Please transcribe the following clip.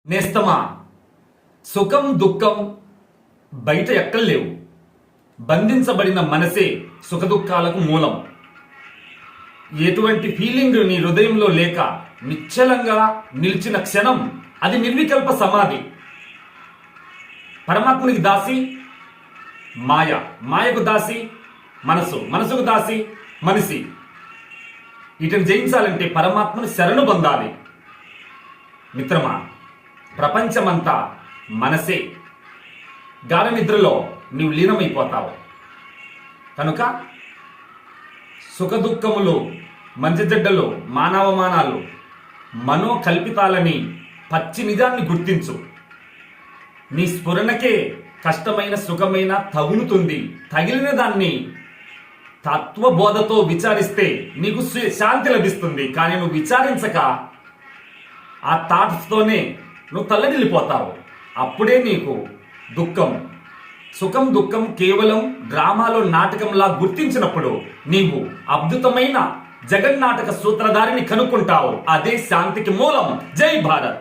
నేస్తమా, సుఖం దుఃఖం బయట ఎక్కలేవు. బంధించబడిన మనసే సుఖదుఖాలకు మూలం. ఎటువంటి ఫీలింగ్ నీ హృదయంలో లేక నిశ్చలంగా నిలిచిన క్షణం అది నిర్వికల్ప సమాధి. పరమాత్మునికి దాసి మాయ, మాయకు దాసి మనసు, మనసుకు దాసి మనిషి. వీటిని జయించాలంటే పరమాత్మను శరణు పొందాలి. మిత్రమా, ప్రపంచమంతా మనసే. గాఢ నిద్రలో నీవు లీనమైపోతావు. కనుక సుఖదుఖములు, మంచి చెడ్డలు, మానవమానాలు మనోకల్పితాలని పచ్చి నిజాన్ని గుర్తించు. నీ స్ఫురణకే కష్టమైన సుఖమైన తగులుతుంది. తగిలిన దాన్ని తత్వబోధతో విచారిస్తే నీకు శాంతి లభిస్తుంది. కానీ నువ్వు విచారించక ఆ థాట్స్తోనే నువ్వు తల్లడిల్లిపోతావు. అప్పుడే నీకు దుఃఖం. సుఖం దుఃఖం కేవలం డ్రామాలో నాటకంలా గుర్తించినప్పుడు నీవు అద్భుతమైన జగన్నాటక సూత్రధారిని కనుక్కుంటావు. అదే శాంతికి మూలం. జై భారత్.